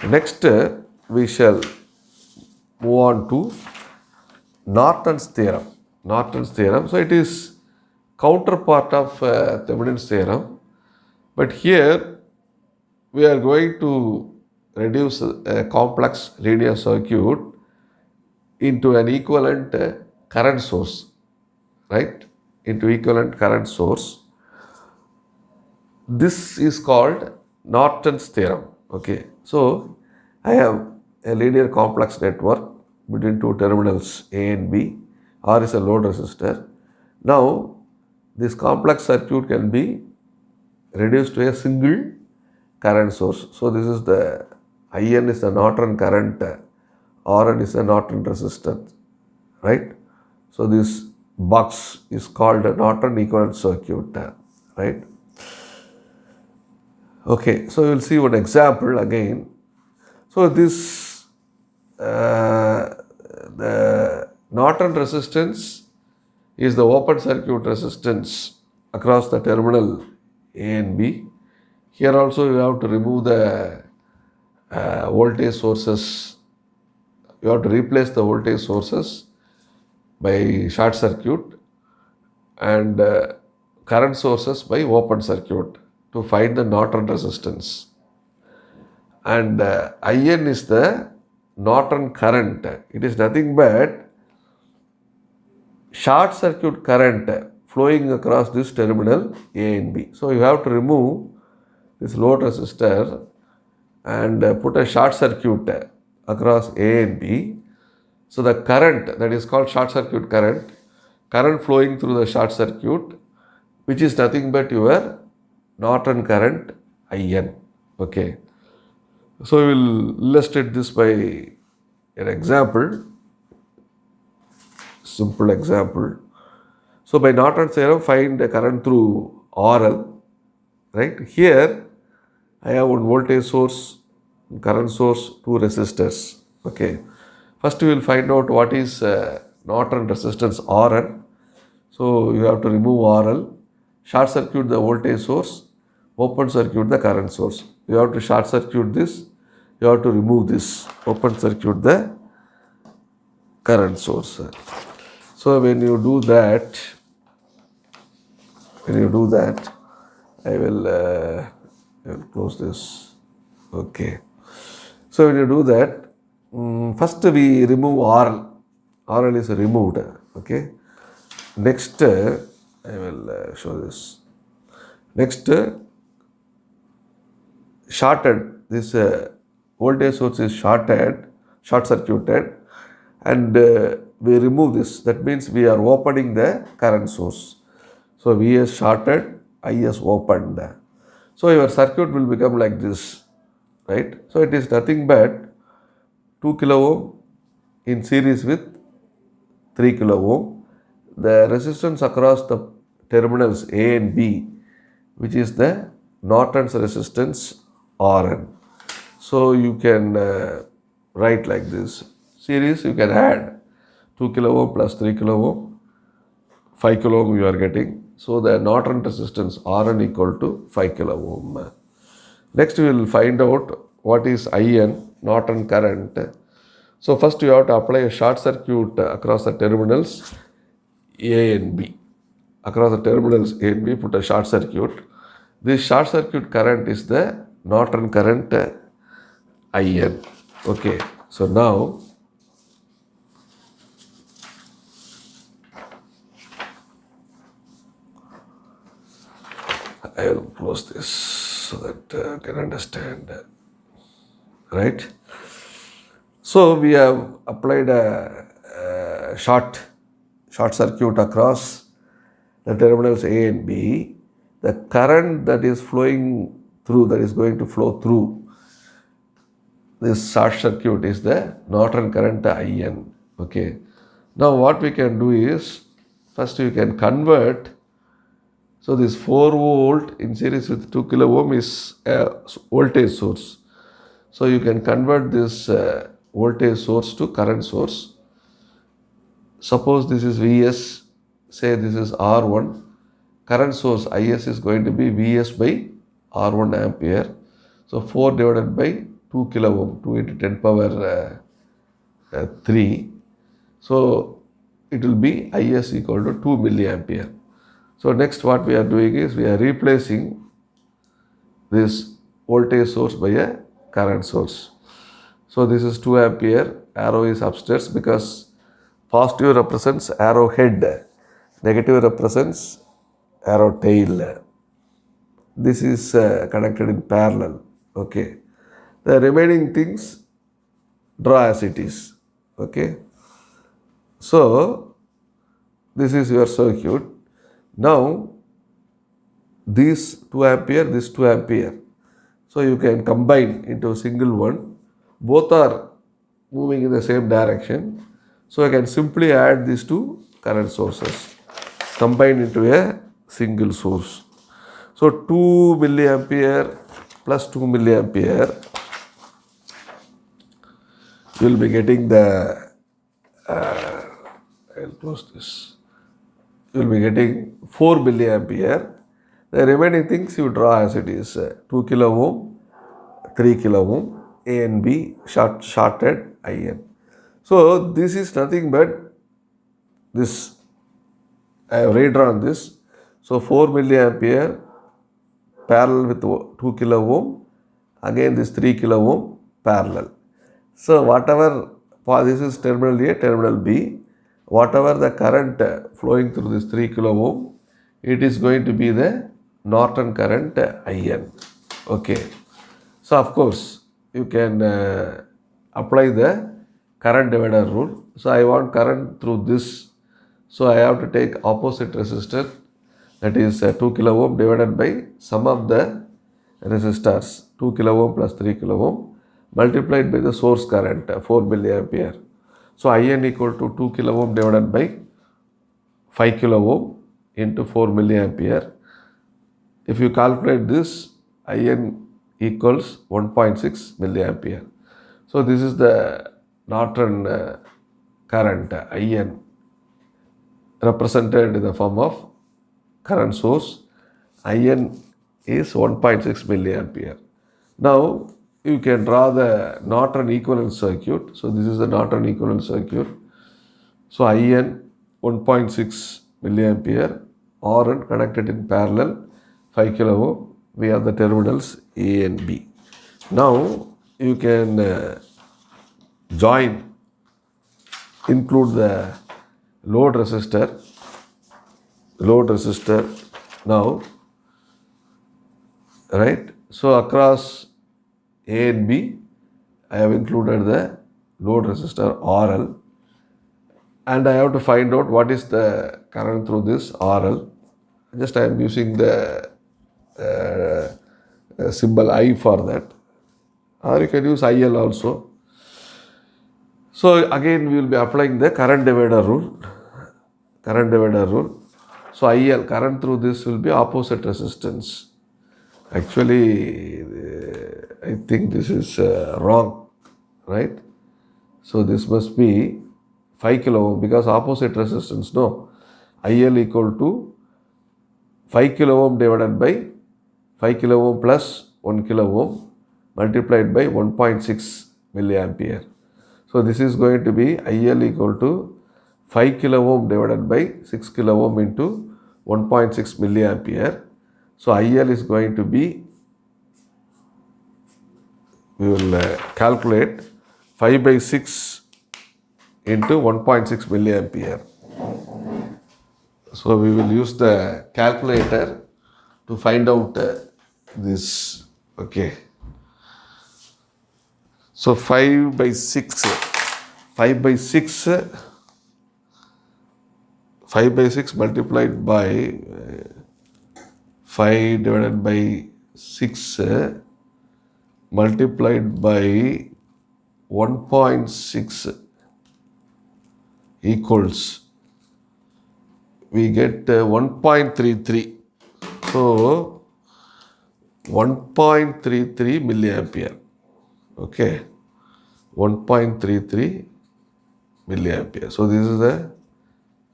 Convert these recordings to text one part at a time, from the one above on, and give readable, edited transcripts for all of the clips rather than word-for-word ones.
Next, we shall move on to Norton's theorem. Norton's theorem. So it is counterpart of Thevenin's theorem. But here we are going to reduce a complex linear circuit into an equivalent current source, right? Into equivalent current source. This is called Norton's theorem. Okay, so I have a linear complex network between two terminals A and B. R is a load resistor. Now, this complex circuit can be reduced to a single current source. So, this is the IN is the Norton current, RN is the Norton resistance, right? So, this box is called a Norton equivalent circuit, right? Okay, so we will see one example again. So this the Norton resistance is the open circuit resistance across the terminal A and B. Here also you have to remove the voltage sources. You have to replace the voltage sources by short circuit and current sources by open circuit to find the Norton resistance. And IN is the Norton current. It is nothing but short circuit current flowing across this terminal A and B. So you have to remove this load resistor and put a short circuit across A and B. So the current, that is called short circuit current flowing through the short circuit, which is nothing but your Norton current IN. Okay. So we will illustrate this by an example, simple example. So by Norton's theorem, find the current through RL, right? Here I have one voltage source, current source, two resistors. Okay. First we will find out what is Norton resistance RN. So you have to remove RL, short circuit the voltage source, open circuit the current source. You have to short circuit this, you have to remove this, open circuit the current source. So when you do that, I will close this. Okay. So when you do that, first we remove RL. RL is removed. Okay. Next, I will show this. Next, shorted. This voltage source is short circuited, and we remove this. That means we are opening the current source. So Vs shorted, Is opened. So your circuit will become like this, right? So it is nothing but 2 kilo ohm in series with 3 kilo ohm. The resistance across the terminals A and B, which is the Norton's resistance Rn. So you can write like this. Series you can add 2 kilo ohm plus 3 kilo ohm, 5 kilo ohm you are getting. So the Norton resistance Rn equal to 5 kilo ohm. Next we will find out what is IN, Norton current. So first you have to apply a short circuit across the terminals A and B. Across the terminals A and B, put a short circuit. This short circuit current is the Norton current IN. Okay, so now I will close this so that you can understand. Right? So we have applied a short circuit across the terminals A and B. The current that is flowing through, that is going to flow through this short circuit is the Norton current IN. Okay. Now what we can do is, first we can convert. So this 4 volt in series with 2 kilo ohm is a voltage source. So you can convert this voltage source to current source. Suppose this is Vs, say this is R1. Current source Is is going to be Vs by R1 ampere. So 4 divided by 2 kilo ohm, 2 into 10 power 3. So it will be Is equal to 2 milliampere. So next what we are doing is we are replacing this voltage source by a current source. So this is 2 ampere, arrow is upstairs because positive represents arrow head, negative represents arrow tail. This is connected in parallel. Okay. The remaining things draw as it is. Okay. So this is your circuit. Now this 2 ampere, this 2 ampere. So you can combine into a single one. Both are moving in the same direction. So I can simply add these two current sources, combine into a single source. So 2 milliampere plus 2 milliampere, you will be getting the, I'll close this, you will be getting 4 milliampere. The remaining things you draw as it is, 2 kilo ohm, 3 kilo ohm, A and B shorted IN. So this is nothing but this, I have redrawn this. So 4 milliampere parallel with 2 kilo ohm, again this 3 kilo ohm parallel. So whatever, this is terminal A, terminal B, whatever the current flowing through this 3 kilo ohm, it is going to be the Norton current IN. Okay. So of course, you can apply the current divider rule. So I want current through this. So I have to take opposite resistor, that is 2 kilo ohm divided by sum of the resistors, 2 kilo ohm plus 3 kilo ohm, multiplied by the source current, 4 milliampere. So IN equal to 2 kilo ohm divided by 5 kilo ohm into 4 milliampere. If you calculate this, IN equals 1.6 milliampere. So this is the Norton current IN, represented in the form of current source. IN is 1.6 milliampere. Now you can draw the Norton equivalent circuit. So this is the Norton equivalent circuit. So IN 1.6 milliampere, RN connected in parallel, 5 kilo ohm. We have the terminals A and B. Now you can include the load resistor now, right? So across A and B, I have included the load resistor RL, and I have to find out what is the current through this RL. Just I am using the symbol I for that, or you can use IL also. So again we will be applying the current divider rule. So IL, current through this, will be opposite resistance. Actually, I think this is wrong, right? So this must be 5 kilo ohm because opposite resistance, no. IL equal to 5 kilo ohm divided by 5 kilo ohm plus 1 kilo ohm multiplied by 1.6 milliampere. So this is going to be IL equal to 5 kilo ohm divided by 6 kilo ohm into 1.6 milliampere. So IL is going to be, we will calculate 5 by 6 into 1.6 milliampere. So we will use the calculator to find out this. Okay. So 5 by 6 multiplied by 5 divided by 6 multiplied by 1.6 equals, we get 1.33. So 1.33 milliampere. Okay, 1.33 milliampere. So this is the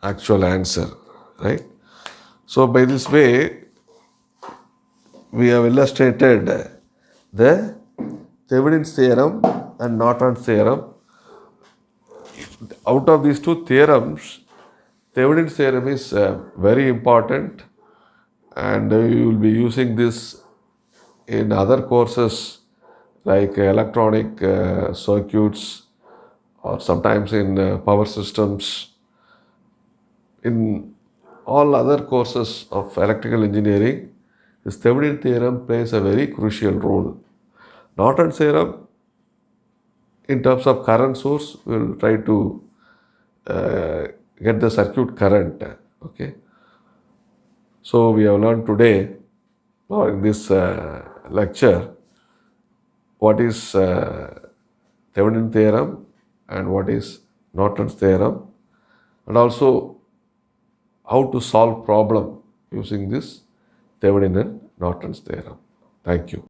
actual answer, right? So by this way, we have illustrated the Thevenin's theorem and Norton's theorem. Out of these two theorems, Thevenin's theorem is very important, and you will be using this in other courses like electronic circuits, or sometimes in power systems. In all other courses of electrical engineering, this Thevenin theorem plays a very crucial role. Norton's theorem, in terms of current source, we will try to get the circuit current. Okay. So we have learned today, or in this lecture, what is Thevenin theorem and what is Norton's theorem, and also how to solve problem using this Thevenin and Norton's theorem. Thank you.